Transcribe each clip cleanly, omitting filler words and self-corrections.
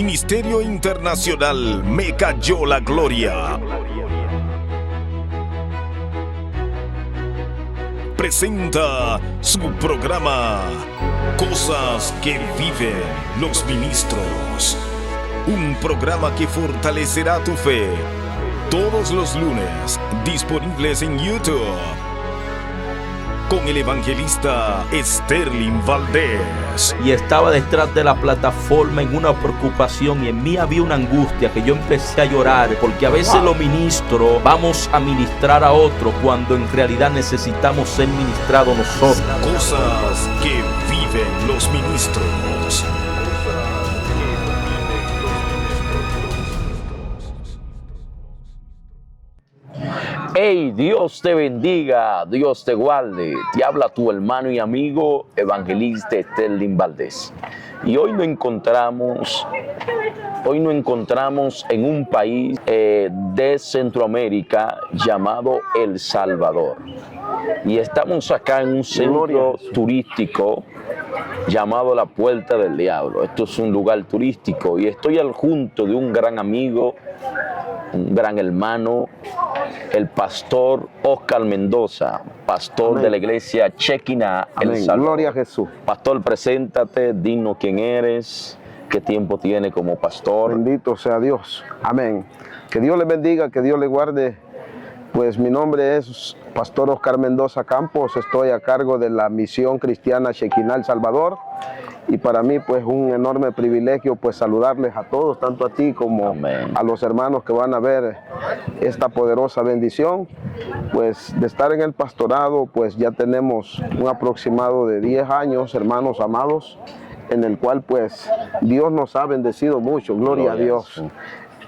Ministerio Internacional Me Cayó la Gloria presenta su programa Cosas que Viven los Ministros. Un programa que fortalecerá tu fe. Todos los lunes, disponibles en YouTube. Con el evangelista Sterling Valdés. Y estaba detrás de la plataforma en una preocupación y en mí había una angustia que yo empecé a llorar, porque a veces los ministros vamos a ministrar a otro cuando en realidad necesitamos ser ministrados nosotros. Cosas que viven los ministros. Hey, Dios te bendiga, Dios te guarde. Te habla tu hermano y amigo evangelista Sterling Valdés. Y hoy nos encontramos en un país de Centroamérica llamado El Salvador. Y estamos acá en un centro turístico llamado La Puerta del Diablo. Esto es un lugar turístico y estoy al junto de un gran amigo, un gran hermano, el pastor Oscar Mendoza, pastor Amén. de la iglesia Shekinah El Salvador. Gloria a Jesús. Pastor, preséntate, dinos quién eres, qué tiempo tiene como pastor. Bendito sea Dios. Amén. Que Dios le bendiga, que Dios le guarde. Pues mi nombre es Pastor Oscar Mendoza Campos. Estoy a cargo de la misión cristiana Shekinah El Salvador. Y para mí pues un enorme privilegio pues saludarles a todos, tanto a ti como Amén. a los hermanos que van a ver esta poderosa bendición. Pues de estar en el pastorado pues ya tenemos un aproximado de 10 años, hermanos amados, en el cual pues Dios nos ha bendecido mucho, gloria a Dios.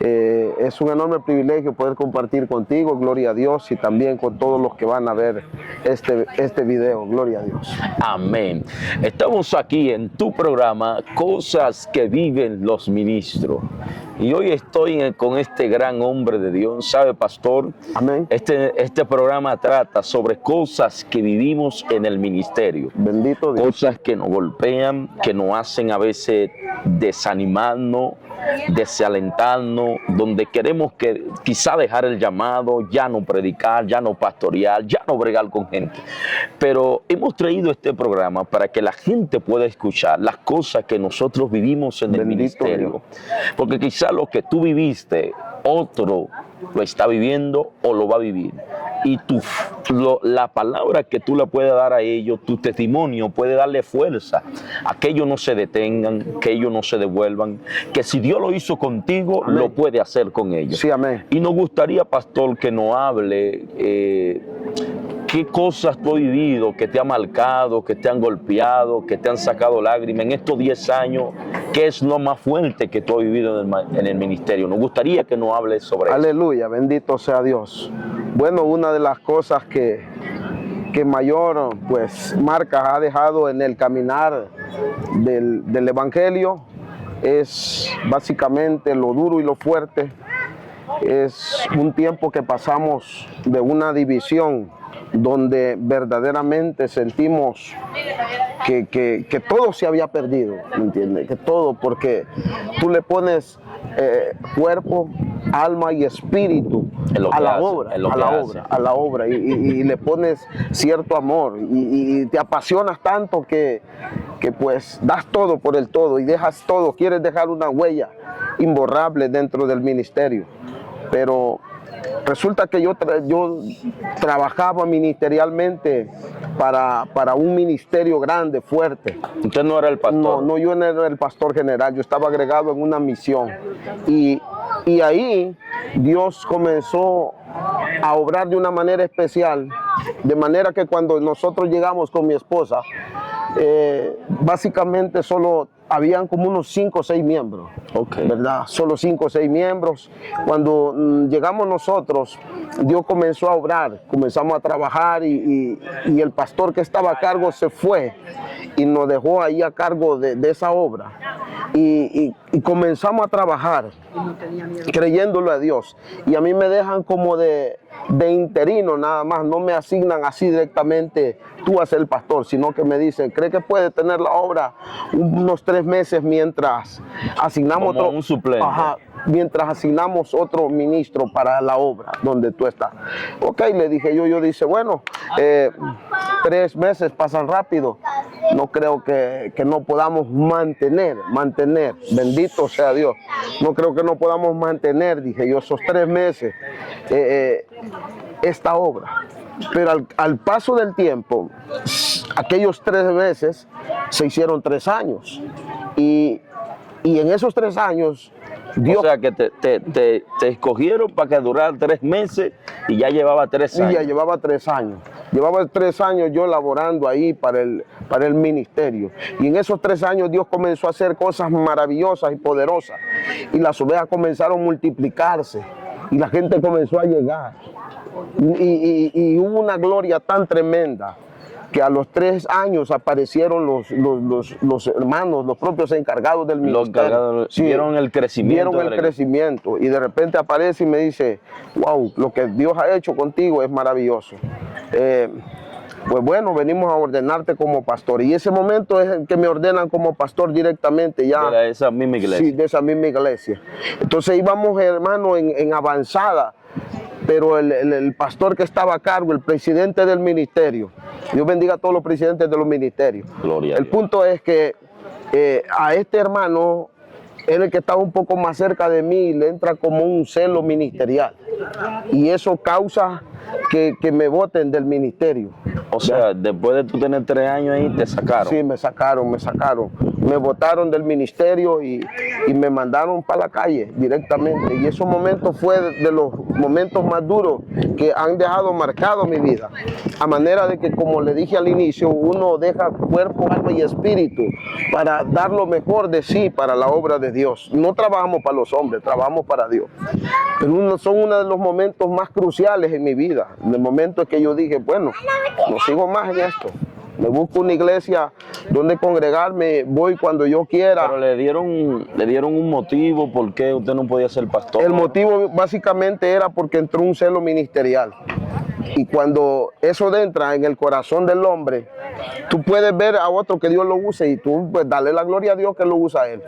Es un enorme privilegio poder compartir contigo, gloria a Dios, y también con todos los que van a ver este video, gloria a Dios. Amén. Estamos aquí en tu programa, Cosas que Viven los Ministros. Y hoy estoy con este gran hombre de Dios, ¿sabe, pastor? Amén. Este programa trata sobre cosas que vivimos en el ministerio. Bendito Dios. Cosas que nos golpean, que nos hacen a veces desanimarnos, desalentarnos, donde queremos que quizá dejar el llamado, ya no predicar, ya no pastorear, ya no bregar con gente. Pero hemos traído este programa para que la gente pueda escuchar las cosas que nosotros vivimos en el ministerio. Porque quizá lo que tú viviste, otro lo está viviendo o lo va a vivir. Y la palabra que tú le puedes dar a ellos, tu testimonio puede darle fuerza a que ellos no se detengan, que ellos no se devuelvan, que si Dios lo hizo contigo, amén, lo puede hacer con ellos. Sí, amén. Y nos gustaría, pastor, que nos hable qué cosas tú has vivido, que te han marcado, que te han golpeado, que te han sacado lágrimas en estos 10 años. ¿Qué es lo más fuerte que tú has vivido en el ministerio? Nos gustaría que nos hables sobre eso. Aleluya, bendito sea Dios. Bueno, una de las cosas que mayor pues marca ha dejado en el caminar del evangelio es básicamente lo duro y lo fuerte. Es un tiempo que pasamos de una división donde verdaderamente sentimos que todo se había perdido, ¿me entiendes? Que todo, porque tú le pones cuerpo, alma y espíritu a la obra, y le pones cierto amor y te apasionas tanto que pues das todo por el todo y dejas todo, quieres dejar una huella imborrable dentro del ministerio. Pero resulta que yo trabajaba ministerialmente para un ministerio grande, fuerte. ¿Usted no era el pastor? No, yo no era el pastor general, yo estaba agregado en una misión. Y ahí Dios comenzó a obrar de una manera especial, de manera que cuando nosotros llegamos con mi esposa, básicamente solo habían como unos 5 o 6 miembros, ¿verdad? Solo 5 o 6 miembros. Cuando llegamos nosotros, Dios comenzó a obrar, comenzamos a trabajar y el pastor que estaba a cargo se fue y nos dejó ahí a cargo de esa obra. Y comenzamos a trabajar creyéndole a Dios. Y a mí me dejan como de interino nada más, no me asignan así directamente tú a ser el pastor, sino que me dicen, ¿cree que puede tener la obra unos 3 meses mientras asignamos como un suplente? Ajá, mientras asignamos otro ministro para la obra donde tú estás. Ok, le dije yo dice, bueno, 3 meses pasan rápido, no creo que no podamos mantener, bendito sea Dios, no creo que no podamos mantener, dije yo, esos 3 meses, esta obra. Pero al paso del tiempo, aquellos 3 meses se hicieron 3 años. Y en esos 3 años, Dios... O sea que te escogieron para que durara 3 meses y ya llevaba 3 años. Sí, ya llevaba 3 años. Llevaba 3 años yo laborando ahí para el ministerio. Y en esos 3 años Dios comenzó a hacer cosas maravillosas y poderosas. Y las ovejas comenzaron a multiplicarse. Y la gente comenzó a llegar. Y hubo una gloria tan tremenda que a los 3 años aparecieron los hermanos, los propios encargados del ministerio. Sí, vieron el crecimiento. Vieron el crecimiento y de repente aparece y me dice, wow, lo que Dios ha hecho contigo es maravilloso. Pues bueno, venimos a ordenarte como pastor. Y ese momento es el que me ordenan como pastor directamente ya. De esa misma iglesia. Sí, de esa misma iglesia. Entonces íbamos, hermano, en avanzada. Pero el pastor que estaba a cargo, el presidente del ministerio, Dios bendiga a todos los presidentes de los ministerios. Gloria el punto es que a este hermano, él el que estaba un poco más cerca de mí, le entra como un celo ministerial. Y eso causa que me voten del ministerio. O sea, después de tú tener 3 años ahí, te sacaron. Sí, me sacaron. Me botaron del ministerio y me mandaron para la calle directamente. Y esos momentos fue de los momentos más duros que han dejado marcado mi vida. A manera de que, como le dije al inicio, uno deja cuerpo, alma y espíritu para dar lo mejor de sí para la obra de Dios. No trabajamos para los hombres, trabajamos para Dios. Pero son uno de los momentos más cruciales en mi vida. En el momento en que yo dije, bueno, no sigo más en esto. Me busco una iglesia donde congregarme, voy cuando yo quiera. Pero le dieron un motivo por qué usted no podía ser pastor. El motivo básicamente era porque entró un celo ministerial. Y cuando eso entra en el corazón del hombre, tú puedes ver a otro que Dios lo use y tú pues dale la gloria a Dios que lo usa a él.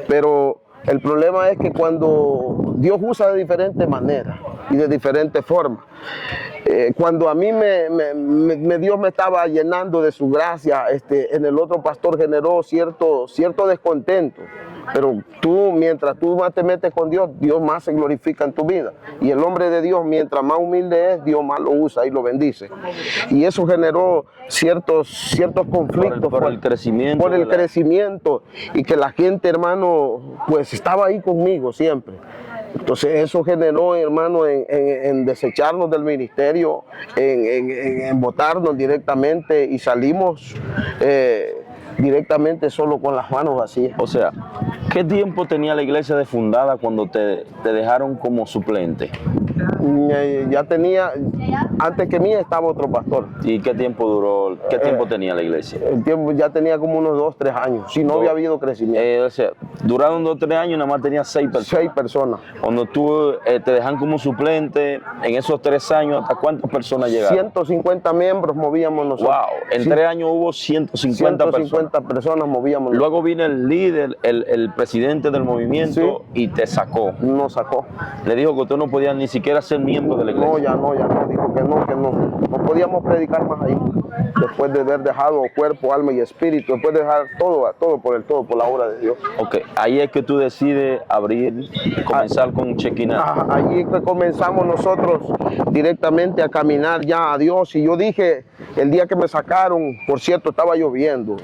Pero el problema es que cuando Dios usa de diferentes maneras y de diferentes formas, cuando a mí Dios me estaba llenando de su gracia, en el otro pastor generó cierto descontento. Pero tú, mientras tú más te metes con Dios, Dios más se glorifica en tu vida. Y el hombre de Dios, mientras más humilde es, Dios más lo usa y lo bendice. Y eso generó ciertos conflictos por el crecimiento. Por el crecimiento. Y que la gente, hermano, pues estaba ahí conmigo siempre. Entonces eso generó, hermano, en desecharnos del ministerio, en votarnos directamente y salimos directamente solo con las manos vacías. O sea, ¿qué tiempo tenía la iglesia de fundada cuando te dejaron como suplente? Ya tenía, antes que mí estaba otro pastor. ¿Y qué tiempo duró? ¿Qué tiempo tenía la iglesia? El tiempo ya tenía como unos 2, 3 años, si no había habido crecimiento. O sea, duraron 2, 3 años y nada más tenía 6 personas. 6 personas. Cuando tú te dejan como suplente, en esos 3 años, ¿hasta cuántas personas llegaron? 150 miembros movíamos nosotros. Wow, en 3 años hubo 150 personas movíamos. Luego vino el líder, el presidente del movimiento, sí, y te sacó. Nos sacó. Le dijo que usted no podía ni siquiera ser miembro de la iglesia. No, ya no. Dijo que no. No podíamos predicar más ahí. Después de haber dejado cuerpo, alma y espíritu, después de dejar todo por la obra de Dios. Ok, ahí es que tú decides comenzar con Shekinah. Allí es que comenzamos nosotros directamente a caminar ya a Dios. Y yo dije, el día que me sacaron, por cierto, estaba lloviendo,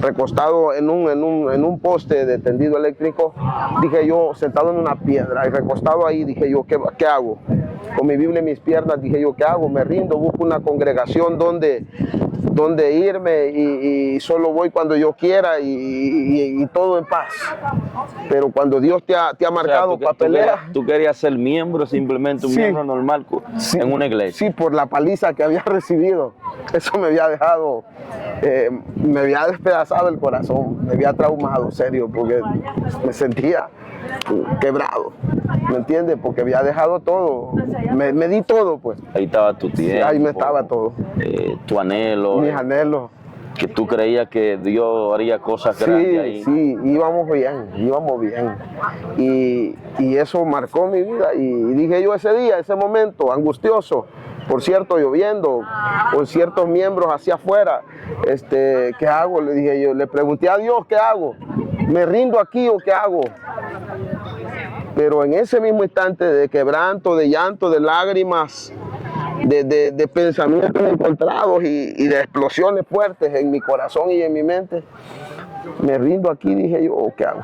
recostado en un poste de tendido eléctrico, dije yo, sentado en una piedra y recostado ahí, dije yo, ¿qué hago? Con mi Biblia en mis piernas, dije yo, ¿qué hago? Me rindo, busco una congregación donde irme y solo voy cuando yo quiera y todo en paz. Pero cuando Dios te ha marcado para pelear... Tú querías ser miembro, simplemente un miembro normal en una iglesia. Sí, por la paliza que había recibido. Eso me había dejado me había despedazado el corazón, me había traumado, serio, porque me sentía quebrado, ¿me entiendes? Porque había dejado todo, me di todo, pues. Ahí estaba tu tiempo. Ahí me estaba todo. Tu anhelo. Mis anhelos. Que tú creías que Dios haría cosas grandes ahí. Sí, íbamos bien. Y eso marcó mi vida. Y dije yo ese día, ese momento angustioso, por cierto, lloviendo, con ciertos miembros hacia afuera, ¿qué hago? Le dije yo, le pregunté a Dios, ¿qué hago? ¿Me rindo aquí o qué hago? Pero en ese mismo instante de quebranto, de llanto, de lágrimas, de pensamientos encontrados y de explosiones fuertes en mi corazón y en mi mente, me rindo aquí, dije yo, ¿qué hago?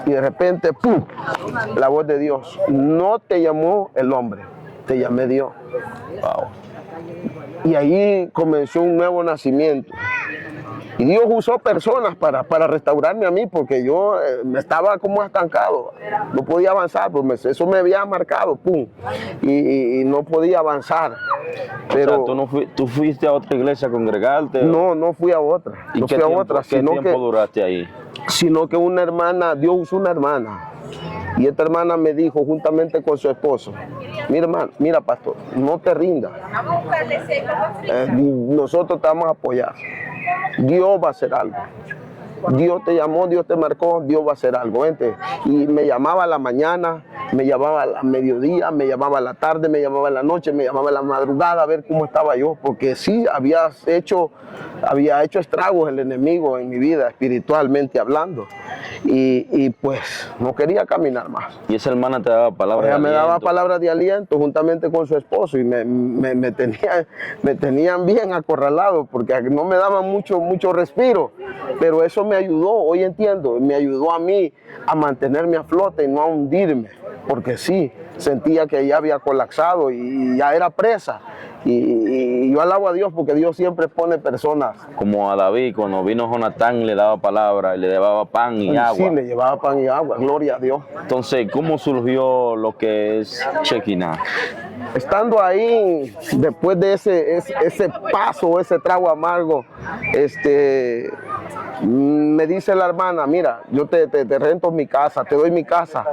Y de repente, ¡pum!, la voz de Dios: no te llamó el hombre, te llamé Dios. Wow. Y ahí comenzó un nuevo nacimiento. Y Dios usó personas para restaurarme a mí, porque yo me estaba como estancado, no podía avanzar, pues eso me había marcado, pum, y no podía avanzar. Pero O sea, ¿tú fuiste a otra iglesia a congregarte? no fui a otra, ¿Y no qué fui a tiempo, otra, qué tiempo duraste ahí? Sino que una hermana, Dios usó una hermana, y esta hermana me dijo juntamente con su esposo: mira, hermano, mira, pastor, no te rindas, nosotros te vamos a apoyar. Dios va a hacer algo. Dios te llamó, Dios te marcó, Dios va a hacer algo. Vente. Y me llamaba a la mañana, me llamaba a mediodía, me llamaba a la tarde, me llamaba a la noche, me llamaba a la madrugada a ver cómo estaba yo, porque sí había hecho estragos el enemigo en mi vida, espiritualmente hablando. Y pues no quería caminar más. Y esa hermana te daba palabras de Ella me aliento. daba palabras de aliento juntamente con su esposo, y me tenían bien acorralado, porque no me daban mucho respiro, pero eso me ayudó, hoy entiendo, me ayudó a mí a mantenerme a flote y no a hundirme, porque sí, sentía que ya había colapsado y ya era presa. Y yo alabo a Dios, porque Dios siempre pone personas. Como a David, cuando vino Jonatán, le daba palabra y le llevaba pan y agua. Sí, le llevaba pan y agua, gloria a Dios. Entonces, ¿cómo surgió lo que es Shekinah? Estando ahí, después de ese paso, ese trago amargo, me dice la hermana: mira, yo te rento mi casa, te doy mi casa.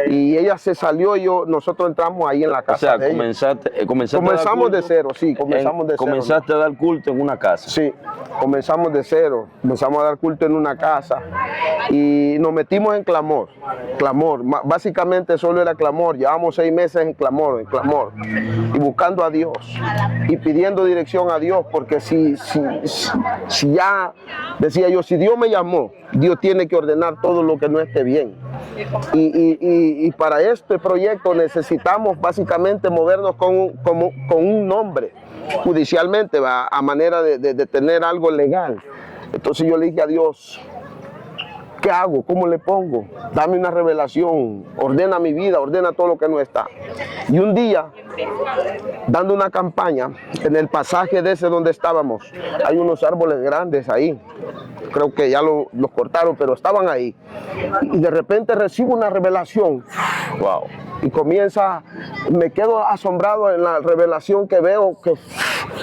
Y ella se salió y nosotros entramos ahí en la casa. O sea, comenzamos de cero, sí, comenzamos de cero. Comenzaste a dar culto en una casa. Sí, comenzamos de cero, comenzamos a dar culto en una casa y nos metimos en clamor. Básicamente solo era clamor, llevamos 6 meses en clamor, y buscando a Dios y pidiendo dirección a Dios, porque si ya, decía yo, si Dios me llamó, Dios tiene que ordenar todo lo que no esté bien. Y para este proyecto necesitamos básicamente movernos con un nombre, judicialmente, a manera de tener algo legal. Entonces yo le dije a Dios: ¿qué hago? ¿Cómo le pongo? Dame una revelación, ordena mi vida, ordena todo lo que no está. Y un día, dando una campaña, en el pasaje de ese donde estábamos, hay unos árboles grandes ahí. Creo que ya los cortaron, pero estaban ahí. Y de repente recibo una revelación. Wow. Y me quedo asombrado en la revelación que veo, que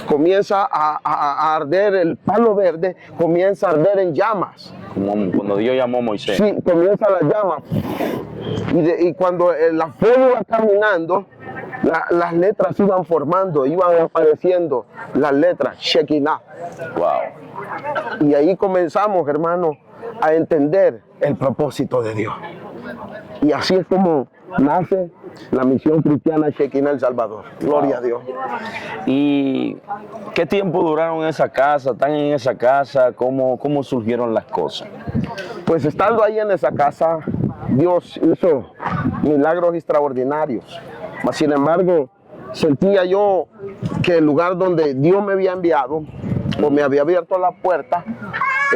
comienza a arder el palo verde, comienza a arder en llamas. Como cuando Dios llamó a Moisés. Sí, comienza las llamas. Y cuando la fuego iba caminando, las letras iban formando, iban apareciendo las letras Shekinah. Wow. Y ahí comenzamos, hermano, a entender el propósito de Dios. Y así es como nace la misión cristiana Shekinah El Salvador. Gloria a Dios. ¿Y qué tiempo duraron en esa casa? ¿Están en esa casa? ¿Cómo surgieron las cosas? Pues estando ahí en esa casa, Dios hizo milagros extraordinarios. Mas, sin embargo, sentía yo que el lugar donde Dios me había enviado, o me había abierto la puerta,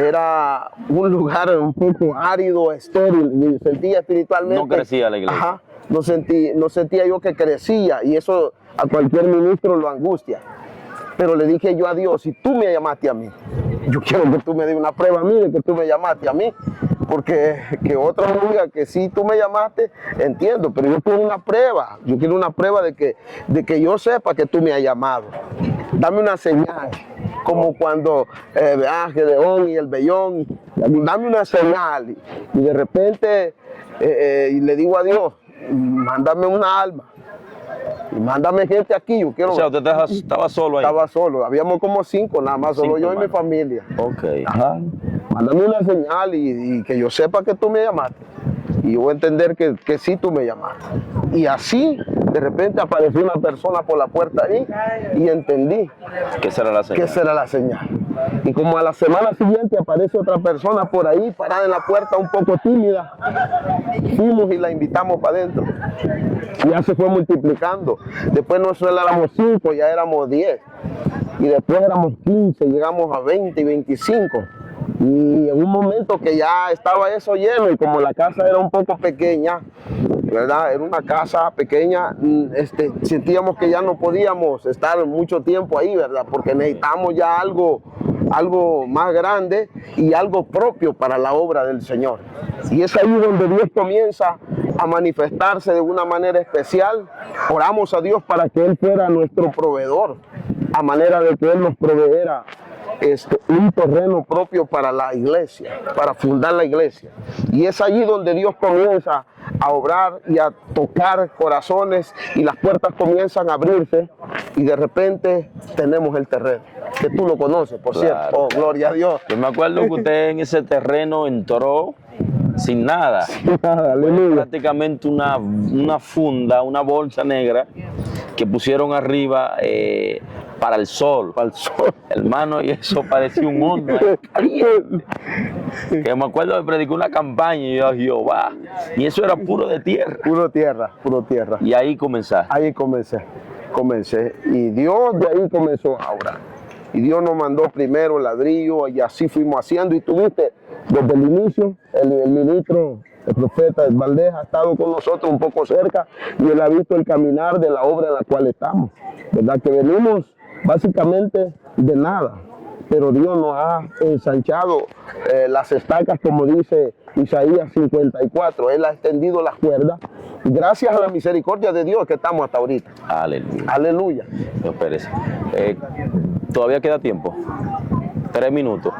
era un lugar un poco árido, estéril. Me sentía espiritualmente. No crecía la iglesia. Ajá, no sentía yo que crecía, y eso a cualquier ministro lo angustia. Pero le dije yo a Dios: si tú me llamaste a mí, yo quiero que tú me des una prueba a mí de que tú me llamaste a mí. Porque que otro diga que sí tú me llamaste, entiendo, pero yo quiero una prueba. Yo quiero una prueba de que yo sepa que tú me has llamado. Dame una señal. como cuando Gedeón y el vellón, dame una señal. Y de repente y le digo a Dios, mándame una alma. Y mándame gente aquí, yo quiero. O sea, usted estaba solo ahí. Estaba solo, habíamos como 5 nada más, solo 5 yo y mi hermanos. familia. Ok. Ajá. Mándame una señal y que yo sepa que tú me llamaste. Y yo voy a entender que sí tú me llamaste. Y así, de repente apareció una persona por la puerta ahí y entendí ¿Qué será la que señal? esa era la señal. Y como a la semana siguiente aparece otra persona por ahí, parada en la puerta, un poco tímida, fuimos y la invitamos para adentro. Y ya se fue multiplicando. Después no solo éramos 5, ya éramos 10. Y después éramos 15, llegamos a 20 y 25. Y en un momento que ya estaba eso lleno, y como la casa era un poco pequeña, ¿verdad? Era una casa pequeña, sentíamos que ya no podíamos estar mucho tiempo ahí, ¿verdad? Porque necesitamos ya algo más grande y algo propio para la obra del Señor. Y es ahí donde Dios comienza a manifestarse de una manera especial. Oramos a Dios para que Él fuera nuestro proveedor, a manera de que Él nos proveera un terreno propio para la iglesia, para fundar la iglesia. Y es allí donde Dios comienza a obrar y a tocar corazones y las puertas comienzan a abrirse y de repente tenemos el terreno, que tú lo conoces, por cierto. Oh, gloria a Dios. Yo me acuerdo que usted en ese terreno entró sin nada. Aleluya. Prácticamente una funda, una bolsa negra que pusieron arriba para el sol. Para el sol. Hermano, y eso parecía un horno caliente. Que me acuerdo que predicó una campaña y yo, Jehová, y eso era puro de tierra. Puro tierra, puro tierra. Y ahí comenzaste. Ahí comencé. Y Dios de ahí comenzó a obrar. Y Dios nos mandó primero ladrillo y así fuimos haciendo. Y tuviste desde el inicio, el ministro, el profeta Valdés ha estado con nosotros un poco cerca y él ha visto el caminar de la obra en la cual estamos. ¿Verdad? Que venimos básicamente de nada, pero Dios nos ha ensanchado las estacas, como dice Isaías 54. Él ha extendido las cuerdas. Gracias a la misericordia de Dios que estamos hasta ahorita. Aleluya. Aleluya. Dios Pérez. ¿Todavía queda tiempo? 3 minutos.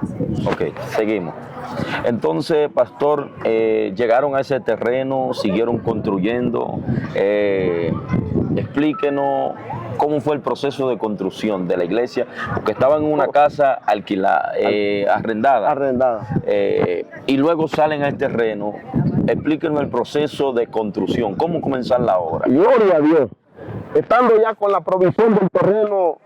Ok, seguimos. Entonces, pastor, llegaron a ese terreno, siguieron construyendo. Explíquenos cómo fue el proceso de construcción de la iglesia, porque estaban en una casa alquilada, arrendada. Arrendada. Y luego salen al terreno. Explíquenos el proceso de construcción, cómo comenzar la obra. Gloria a Dios. Estando ya con la provisión del terreno,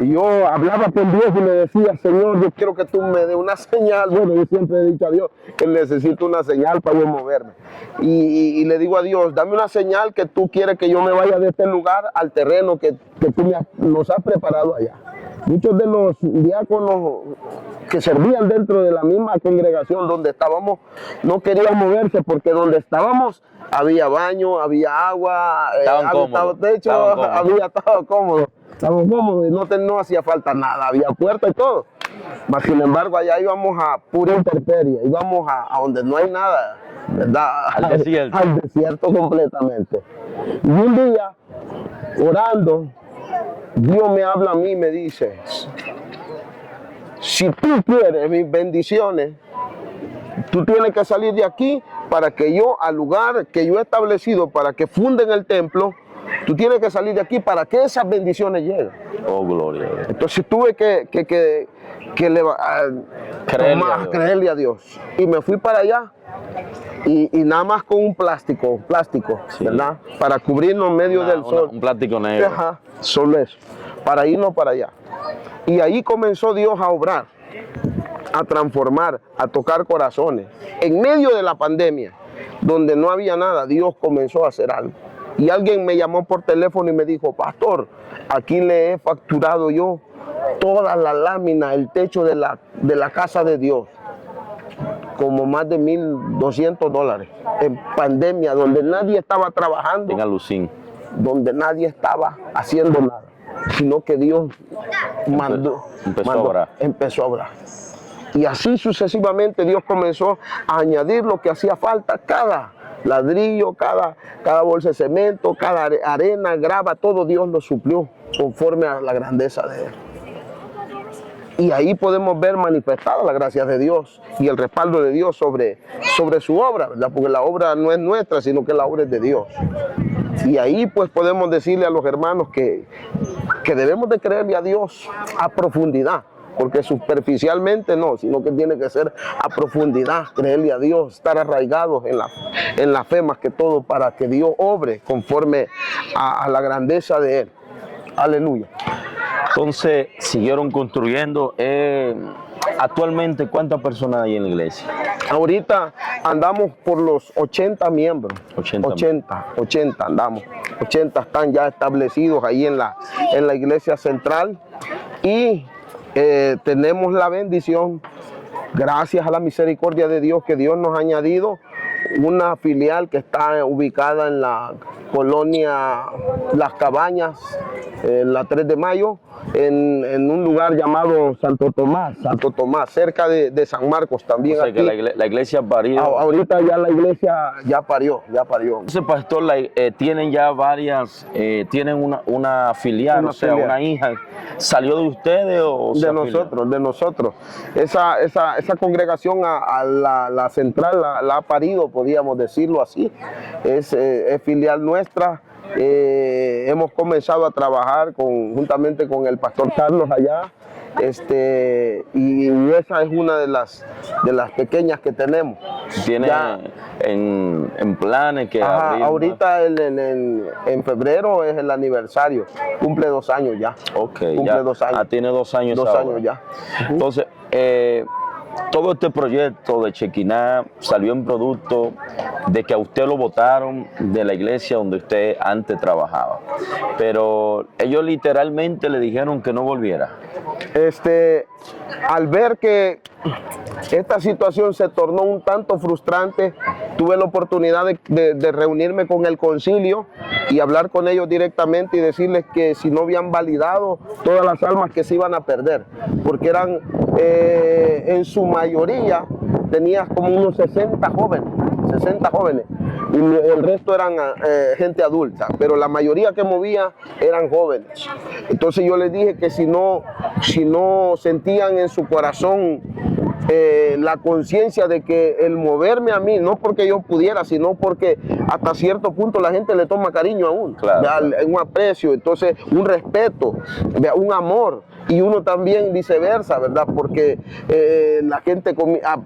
yo hablaba con Dios y le decía, Señor, yo quiero que tú me des una señal. Bueno, yo siempre he dicho a Dios que necesito una señal para yo moverme. Y le digo a Dios, dame una señal que tú quieres que yo me vaya de este lugar al terreno que tú nos has preparado allá. Muchos de los diáconos que servían dentro de la misma congregación donde estábamos no querían moverse porque donde estábamos había baño, había agua, había techo, había estado cómodo. Estábamos cómodos y no hacía falta nada, había puerta y todo. Mas, sin embargo, allá íbamos a pura intemperie, íbamos a donde no hay nada, ¿verdad? Al desierto. Al desierto completamente. Y un día, orando, Dios me habla a mí y me dice, si tú quieres mis bendiciones, tú tienes que salir de aquí para que yo, al lugar que yo he establecido para que funden el templo, tú tienes que salir de aquí para que esas bendiciones lleguen. Oh, gloria. Entonces tuve que creerle a Dios. Y me fui para allá. Y nada más con un plástico, sí, ¿verdad? Para cubrirnos en medio del sol. Un plástico negro. Ajá, solo eso. Para irnos para allá. Y ahí comenzó Dios a obrar, a transformar, a tocar corazones. En medio de la pandemia, donde no había nada, Dios comenzó a hacer algo. Y alguien me llamó por teléfono y me dijo, pastor, aquí le he facturado yo toda la lámina, el techo de la casa de Dios, como más de $1,200 en pandemia, donde nadie estaba trabajando, en Alucín, donde nadie estaba haciendo nada, sino que Dios empezó a obrar. Y así sucesivamente Dios comenzó a añadir lo que hacía falta, cada ladrillo, cada bolsa de cemento, cada arena, grava, todo Dios lo suplió conforme a la grandeza de Él. Y ahí podemos ver manifestada la gracia de Dios y el respaldo de Dios sobre su obra, ¿verdad? Porque la obra no es nuestra, sino que la obra es de Dios. Y ahí pues podemos decirle a los hermanos que debemos de creerle a Dios a profundidad, porque superficialmente no, sino que tiene que ser a profundidad, creerle a Dios, estar arraigados en la fe más que todo, para que Dios obre conforme a la grandeza de Él. Aleluya. Entonces, siguieron construyendo. Actualmente, ¿cuántas personas hay en la iglesia? Ahorita andamos por los 80 miembros. 80 andamos. 80 están ya establecidos ahí en la iglesia central. Y tenemos la bendición, gracias a la misericordia de Dios, que Dios nos ha añadido una filial que está ubicada en la colonia Las Cabañas, en la 3 de Mayo, en un lugar llamado Santo Tomás, cerca de San Marcos también. O sea, aquí, que la iglesia parió. Ahorita ya la iglesia ya parió. Entonces, pastor, tienen ya varias, tienen una filial, una hija. ¿Salió de ustedes o de nosotros? Esa congregación a la central la ha parido, podríamos decirlo así. Es filial nuestra. Hemos comenzado a trabajar juntamente con el pastor Carlos allá, y esa es una de las pequeñas que tenemos. ¿Tiene en planes que abrir? Ahorita en febrero es el aniversario, cumple 2 años ya. Ok, cumple ya. 2 años. Tiene 2 años. 2 ahora. años ya. Entonces, todo este proyecto de Chequiná salió en producto de que a usted lo votaron de la iglesia donde usted antes trabajaba. Pero ellos literalmente le dijeron que no volviera. Al ver que esta situación se tornó un tanto frustrante, tuve la oportunidad de reunirme con el concilio y hablar con ellos directamente y decirles que si no habían validado todas las almas que se iban a perder, porque eran en su mayoría, tenías como unos 60 jóvenes, y el resto eran gente adulta, pero la mayoría que movía eran jóvenes. Entonces yo les dije que si no sentían en su corazón la conciencia de que el moverme a mí, no porque yo pudiera, sino porque hasta cierto punto la gente le toma cariño a uno, claro. Un aprecio, entonces un respeto, un amor, y uno también viceversa, ¿verdad? Porque la gente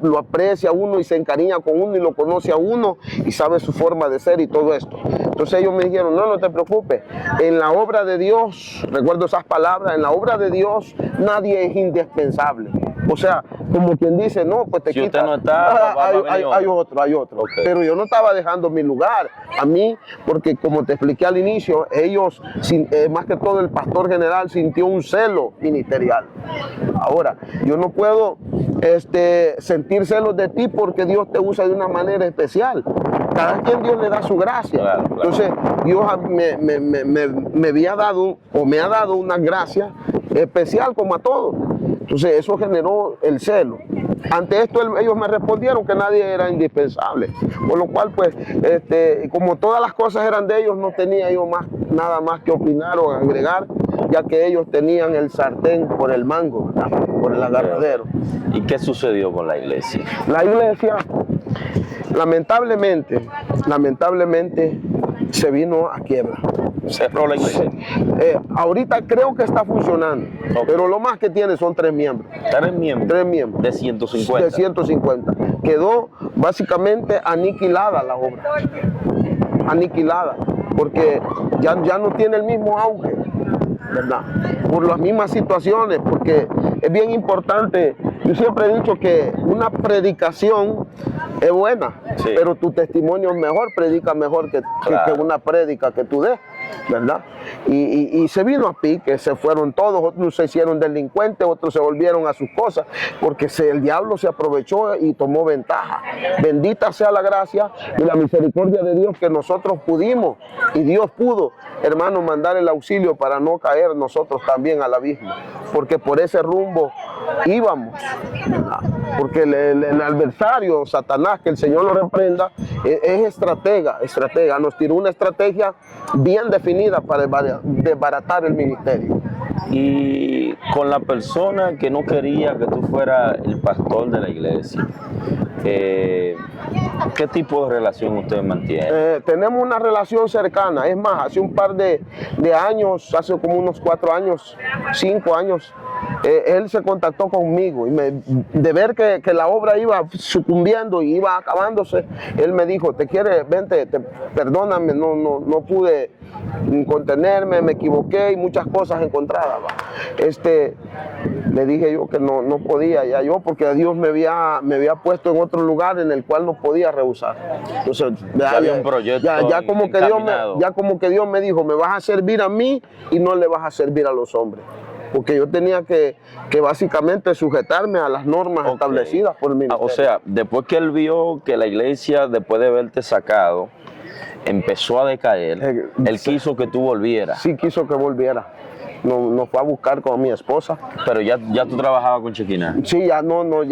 lo aprecia a uno y se encariña con uno y lo conoce a uno y sabe su forma de ser y todo esto. Entonces ellos me dijeron, no te preocupes, en la obra de Dios, recuerdo esas palabras, en la obra de Dios nadie es indispensable. O sea, como quien dice, no, pues te si quita. Usted no está, hay otro. Okay. Pero yo no estaba dejando mi lugar a mí, porque como te expliqué al inicio, ellos, más que todo el pastor general, sintió un celo ministerial. Ahora, yo no puedo sentir celos de ti porque Dios te usa de una manera especial. Cada quien Dios le da su gracia. Claro. Entonces, Dios me había dado, o me ha dado una gracia especial como a todos. Entonces eso generó el celo. Ante esto ellos me respondieron que nadie era indispensable, por lo cual pues como todas las cosas eran de ellos, no tenía yo nada más que opinar o agregar, ya que ellos tenían el sartén por el mango, ¿verdad? Por el agarradero. ¿Y qué sucedió con la iglesia? La iglesia lamentablemente se vino a quiebra. Cerró la iglesia. Ahorita creo que está funcionando, pero lo más que tiene son 3 miembros. 3 miembros. 3 miembros. De 150. De 150. Quedó básicamente aniquilada la obra. Aniquilada, porque ya no tiene el mismo auge, ¿verdad? Por las mismas situaciones, porque es bien importante. Yo siempre he dicho que una predicación es buena, sí, pero tu testimonio es mejor, predica mejor que una prédica que tú des, ¿verdad? Y se vino a pique, se fueron todos, otros se hicieron delincuentes, otros se volvieron a sus cosas, porque el diablo se aprovechó y tomó ventaja. Bendita sea la gracia y la misericordia de Dios, que nosotros pudimos, y Dios pudo, hermano, mandar el auxilio para no caer nosotros también al abismo, porque por ese rumbo íbamos, ¿verdad? Porque el adversario, Satanás, que el Señor lo reprenda, es estratega, nos tiró una estrategia bien definida para desbaratar el ministerio. Y con la persona que no quería que tú fueras el pastor de la iglesia, ¿qué tipo de relación usted mantiene? Tenemos una relación cercana. Es más, hace un par de años, hace como unos 4 años, 5 años, él se contactó conmigo y de ver que la obra iba sucumbiendo y iba acabándose, él me dijo, vente, perdóname, no pude contenerme, me equivoqué y muchas cosas encontradas. Le dije yo que no podía ya yo, porque Dios me había puesto en otro lugar en el cual no podía rehusar. Entonces, había un proyecto ya como que Dios me dijo, me vas a servir a mí y no le vas a servir a los hombres. Porque yo tenía que básicamente sujetarme a las normas establecidas por el ministerio. O sea, después que él vio que la iglesia, después de haberte sacado, empezó a decaer, él quiso que tú volvieras. Sí, quiso que volviera. Nos fue a buscar con mi esposa. Pero ya tú trabajabas con Shekinah. Sí, ya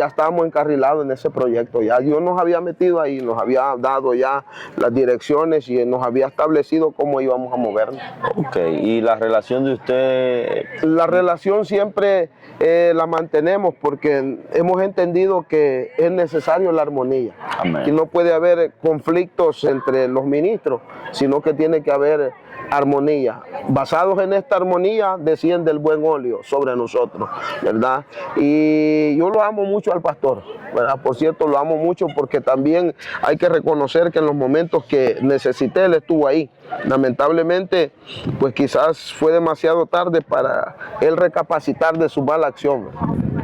estábamos encarrilados en ese proyecto. Ya Dios nos había metido ahí, nos había dado ya las direcciones y nos había establecido cómo íbamos a movernos. Ok, ¿y la relación de usted? La relación siempre la mantenemos porque hemos entendido que es necesario la armonía. Amén. Y no puede haber conflictos entre los ministros, sino que tiene que haber armonía. Basados en esta armonía desciende el buen óleo sobre nosotros, ¿verdad? Y yo lo amo mucho al pastor, ¿verdad? Por cierto, lo amo mucho porque también hay que reconocer que en los momentos que necesité, él estuvo ahí. Lamentablemente, pues quizás fue demasiado tarde para él recapacitar de su mala acción.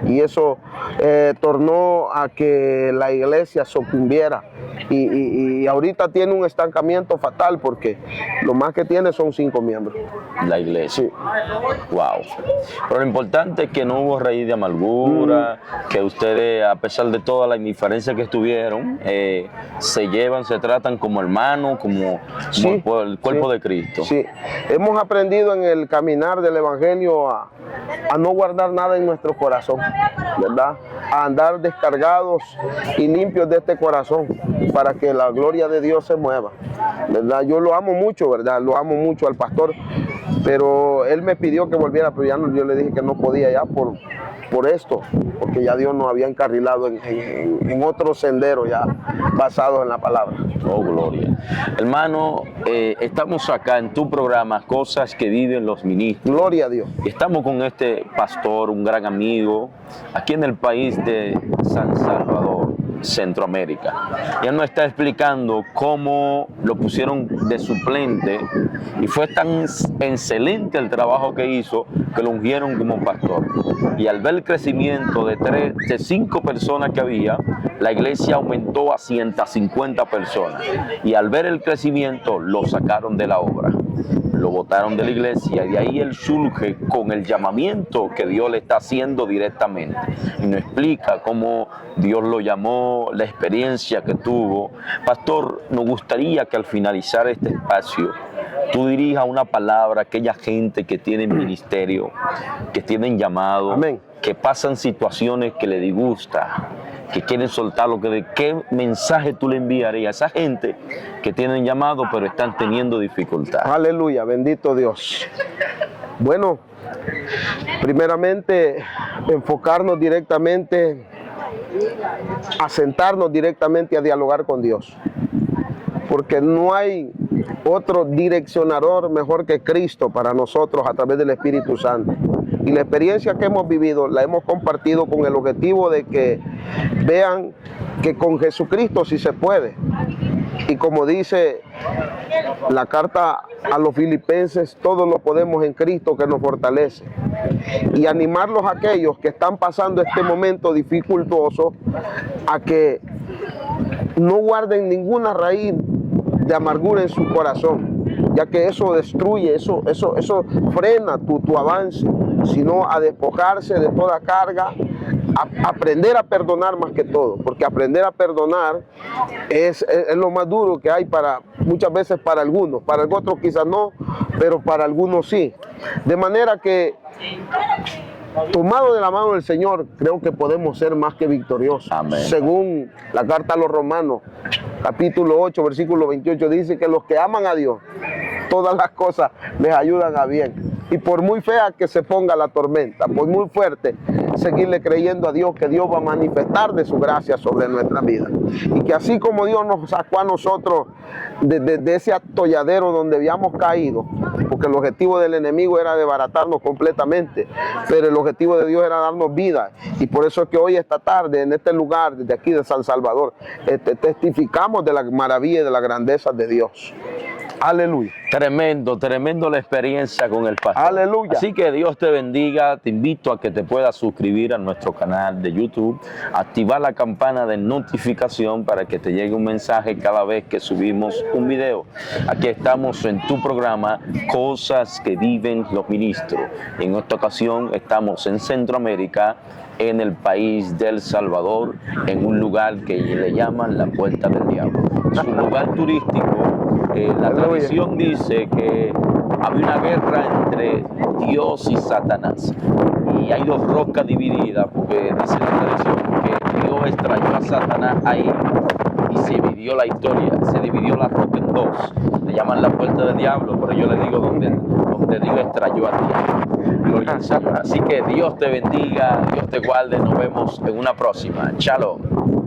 Y eso tornó a que la iglesia sucumbiera. Y ahorita tiene un estancamiento fatal porque lo más que tiene son 5 miembros. La iglesia. Sí. Wow. Pero lo importante es que no hubo raíz de amargura, que ustedes, a pesar de toda la indiferencia que estuvieron, se llevan, se tratan como hermanos, como Sí, el cuerpo sí, de Cristo. Sí, hemos aprendido en el caminar del Evangelio a no guardar nada en nuestro corazón, ¿verdad? A andar descargados y limpios de este corazón para que la gloria de Dios se mueva, ¿verdad? Yo lo amo mucho, ¿verdad? Lo amo mucho al pastor, pero él me pidió que volviera, pero yo le dije que no podía ya por esto, porque ya Dios nos había encarrilado en otro sendero ya basado en la palabra. Oh, gloria. Hermano, estamos acá en tu programa, Cosas que Viven los Ministros. Gloria a Dios. Estamos con este pastor, un gran amigo, aquí en el país de San Salvador, Centroamérica. Y él nos está explicando cómo lo pusieron de suplente y fue tan excelente el trabajo que hizo que lo ungieron como pastor. Y al ver el crecimiento de 5 personas que había, la iglesia aumentó a 150 personas. Y al ver el crecimiento, lo sacaron de la obra. Lo botaron de la iglesia y de ahí él surge con el llamamiento que Dios le está haciendo directamente. Y nos explica cómo Dios lo llamó, la experiencia que tuvo. Pastor, nos gustaría que al finalizar este espacio, tú dirijas una palabra a aquella gente que tiene ministerio, que tienen llamado, Amén. que pasan situaciones que le disgusta, que quieren soltar lo que de qué mensaje tú le enviarías a esa gente que tienen llamado pero están teniendo dificultad. Aleluya, bendito Dios. Bueno, primeramente enfocarnos directamente, a sentarnos directamente a dialogar con Dios, porque no hay otro direccionador mejor que Cristo para nosotros a través del Espíritu Santo. Y la experiencia que hemos vivido la hemos compartido con el objetivo de que vean que con Jesucristo sí se puede. Y como dice la carta a los Filipenses, todo lo podemos en Cristo que nos fortalece. Y animarlos a aquellos que están pasando este momento dificultoso a que no guarden ninguna raíz de amargura en su corazón, ya que eso destruye, eso frena tu avance, sino a despojarse de toda carga, a aprender a perdonar más que todo, porque aprender a perdonar es lo más duro que hay muchas veces para algunos otros quizás no, pero para algunos sí. De manera que, tomado de la mano del Señor, creo que podemos ser más que victoriosos. Amén. Según la carta a los Romanos, capítulo 8, versículo 28, dice que los que aman a Dios, todas las cosas les ayudan a bien. Y por muy fea que se ponga la tormenta, por muy fuerte, seguirle creyendo a Dios que Dios va a manifestar de su gracia sobre nuestra vida. Y que así como Dios nos sacó a nosotros de ese atolladero donde habíamos caído, porque el objetivo del enemigo era desbaratarnos completamente, pero el objetivo de Dios era darnos vida. Y por eso es que hoy, esta tarde, en este lugar, desde aquí de San Salvador, testificamos de la maravilla y de la grandeza de Dios. Aleluya. Tremendo, tremendo la experiencia con el pastor. Aleluya. Así que Dios te bendiga. Te invito a que te puedas suscribir a nuestro canal de YouTube, activar la campana de notificación para que te llegue un mensaje cada vez que subimos un video. Aquí estamos en tu programa Cosas que Viven los Ministros. En esta ocasión estamos en Centroamérica, en el país de El Salvador, en un lugar que le llaman la Puerta del Diablo. Es un lugar turístico. La tradición dice que había una guerra entre Dios y Satanás. Y hay dos rocas divididas, porque dice la tradición que Dios extrayó a Satanás ahí y se dividió la historia, se dividió la roca en dos. Le llaman la Puerta del Diablo, pero yo le digo donde Dios extrayó a ti. Gloria al Señor. Así que Dios te bendiga, Dios te guarde, nos vemos en una próxima. Shalom.